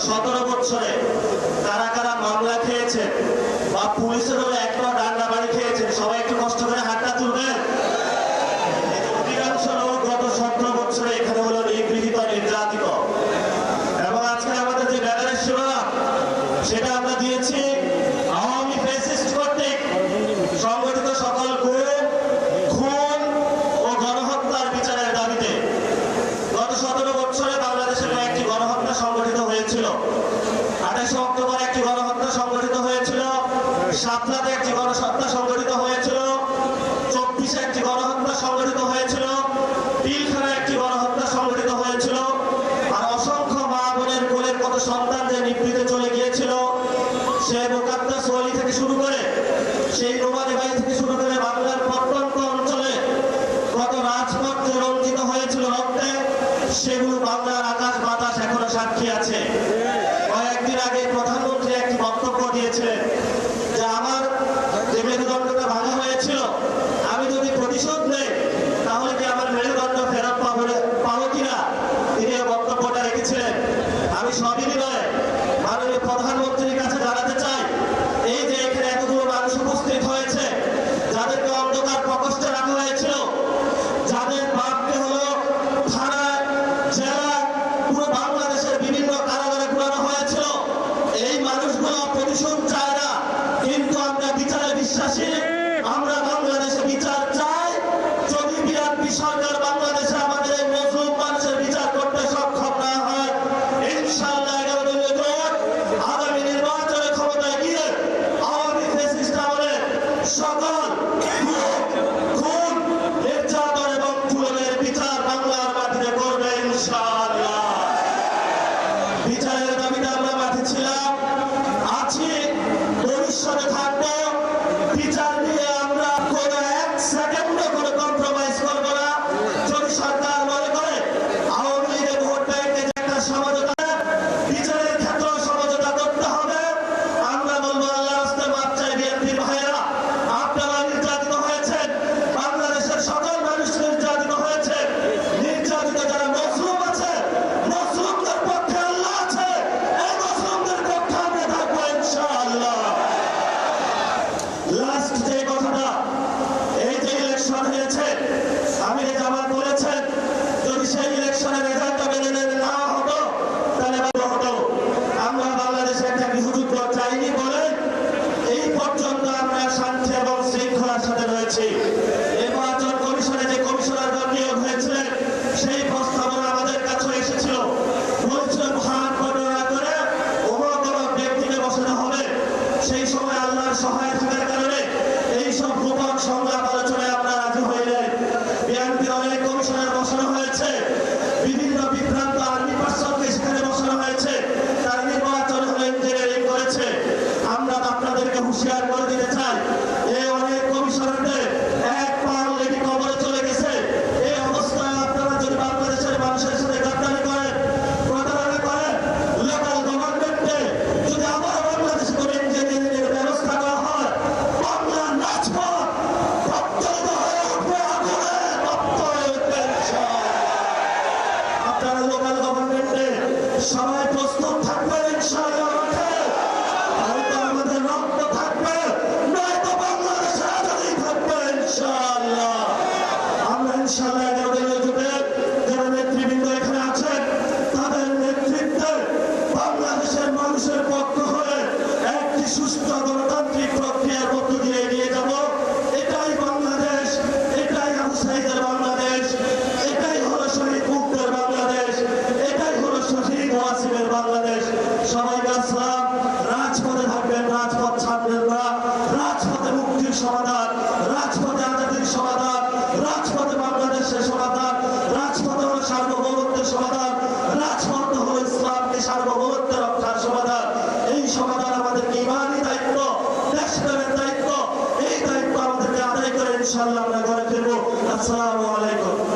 17 বছরে কারা কারা মামলা খেয়েছেন বা পুলিশের হলে একটা ডান্ডা বাড়ি খেয়েছেন, সবাই একটু কষ্ট করে হাতটা তুলবেন। অধিকাংশ লোক গত 17 বছরে এখানে হলো নিগৃহীত, নির্যাতিত। এবং আজকে আমাদের যে ব্যানারের শিরোনাম সেটা আমরা দিয়েছি আওয়ামী ফ্যাসিস্ট কর্তৃক সংগঠিত সকল গুম, খুন ও গণহত্যার বিচারের দাবিতে। গত 17 বছরে বাংলাদেশে কয়েকটি গণহত্যা সংগঠিত হয়েছিল। 28 অক্টোবর একটি গণহত্যা সংগঠিত হয়েছিল, সাতলাতে একটি গণহত্যা সংগঠিত হয়েছিল, 24 একটি গণহত্যা সংগঠিত হয়েছিল, পিলখানায় একটি গণহত্যা সংগঠিত হয়েছিল। আর অসংখ্য মা বোনের কোলের কত সন্তান যে নিভৃতে চলে গিয়েছিল, সে মোকাদ্দাস ওয়ালি থেকে শুরু করে, সেই নোমানি বাড়ি থেকে শুরু করে বাংলার প্রত্যন্ত অঞ্চলে কত রাজপথ যে রঞ্জিত হয়েছিল রক্তে, সেগুলো বাংলার আকাশ বাতাস এখনো সাক্ষী আছে। কয়েকদিন আগে প্রধানমন্ত্রী একটি বক্তব্য দিয়েছিলেন যে আমার যে মেরুদণ্ডটা ভাঙা হয়েছিল, আমি যদি প্রতিশোধ নেই তাহলে কি আমার মেরুদণ্ড ফেরত পাবো কিনা, তিনি বক্তব্যটা রেখেছিলেন। আমি সবিনয়ে মাননীয় প্রধানমন্ত্রীর কাছে জানাতে চাই, এই যে এখানে এতগুলো মানুষ উপস্থিত হয়েছে, যাদেরকে অন্ধকার প্রকোষ্ঠে রাখা হয়েছিল, যাদের বাপকে হলো থানায়, জেলায়, পুরো বাংলাদেশের বিভিন্ন কারাগারে পুরানো হয়েছিল, এই মানুষগুলো প্রতিশোধ চায় না, কিন্তু আমরা বিচারে বিশ্বাসী। আমরা বাংলাদেশে বিচার চাই। যদি বিএনপি সরকার বাংলাদেশে আমাদের এই মজলুম মানুষের বিচার করতে সক্ষম না হয়, ইনশাআল্লাহ 11 দলীয় জোট আগামী নির্বাচনে ক্ষমতায় গিয়ে আওয়ামী ফ্যাসিস্ট আমলে সকল খুন, নির্যাতন এবং জুলুমের বিচার বাংলার মাটিতে করবে ইনশাআল্লাহ। বিচারের দাবিতে আমরা মাঠে ছিলাম, আছি, ভবিষ্যতে থাকবো। বিচার নিয়ে আমরা কোনো এক সেকেন্ডও কোনো কম্প্রোমাইজ করবো না। যদি সরকার মনে করে আওয়ামী লীগের ভোট ব্যাংকে যে একটা সমঝোতা, বিচারের ক্ষেত্রেও সমঝোতা করতে হবে, আমরা বলবো আল্লাহর রাস্তায় মাপ চাই। বিএনপির ভাইয়েরা, আপনারা নির্যাতিত হয়েছেন, বাংলাদেশের সকল মানুষ নির্যাতিত হয়েছে। নির্যাতিত যারা মজলুম আছে, মজলুমদের পক্ষে আল্লাহ আছে, এই মজলুমদের পক্ষে আমরা থাকবো ইনশাআল্লাহ। লাস্ট যে কথাটা, এই যে ইলেকশন হয়েছে, আমিরে জামাত বলেছেন যদি সেই ইলেকশনের রেজাল্টটা মেনে নেওয়া হতো তাহলে ভালো হতো। আমরা বাংলাদেশে একটা গৃহযুদ্ধ চাইনি বলে এই পর্যন্ত আমরা শান্তি এবং শৃঙ্খলার সাথে রয়েছি। নির্বাচন কমিশনে যে কমিশনারগণ নিয়োগ হয়েছিলেন, সেই প্রস্তাবনা আমাদের কাছে এসেছিল, বলছিল ভাগ বর্ণনা করে অমুক ব্যক্তিকে বসানো হবে। সেই সময় আল্লাহর সহায় থাকার কারণে এইসব গোপন সংলাপ আলোচনায় আমরা রাজি হইলেন। বিএনপির অনেক কমিশনার বসানো হয়েছে, বিভিন্ন বিভ্রান্ত আর্মি পার্সনকে সেখানে বসানো হয়েছে, তারা নির্বাচন হলে ইঞ্জিনিয়ারিং করেছে। আমরা আপনাদেরকে হুঁশিয়ার করে দিতে চাই, এই অনেক কমিশনারদের এক পা অলরেডি কবরে চলে গেছে। এই অবস্থায় আপনারা যদি বাংলাদেশের মানুষের সাথে গাদ্দারি করেন, প্রতারণা করেন, লোকাল গভর্নমেন্টে যদি আবার বাংলাদেশে কোনো ইঞ্জিনিয়ারিং এর ব্যবস্থা করা হয়, বাংলার রাজপথ প্রত্যন্ত হয়ে উঠবে, আগুনে রক্ত হয়ে উঠবে ইনশাআল্লাহ। আপনারা লোকাল গভর্নমেন্টে সবাই প্রস্তুত থাকবেন ইনশাআল্লাহ। হয়তো আমাদের রক্ত থাকবে, নয়তো বাংলাদেশে আজাদি থাকবে ইনশাআল্লাহ। আমরা ইনশাআল্লাহ 11 দলীয় জোটের যারা নেতৃবৃন্দ এখানে আছেন, তাদের নেতৃত্বে বাংলাদেশের মানুষের পক্ষ হয়ে একটি সুষ্ঠু গণতান্ত্রিক প্রক্রিয়ার মধ্য দিয়ে এগিয়ে যাব। এটাই বাংলাদেশ, এটাই আবু সাঈদের বাংলাদেশ, এটাই হলো শহীদ মুক্তির বাংলাদেশ, এটাই হলো শহীদ ওয়াসিমের বাংলাদেশ। সবাইকে আসসালাম। রাজপথে থাকবেন, রাজপথ ছাড়বেন না। রাজপথে মুক্তির সমাধান, রাজপথে আজাদির সমাধান, রাজপথে বাংলাদেশের সমাধান, রাজপথে হলো সার্বভৌমত্বের সমাধান, রাজপথ হলো ইসলামকে সার্বভৌম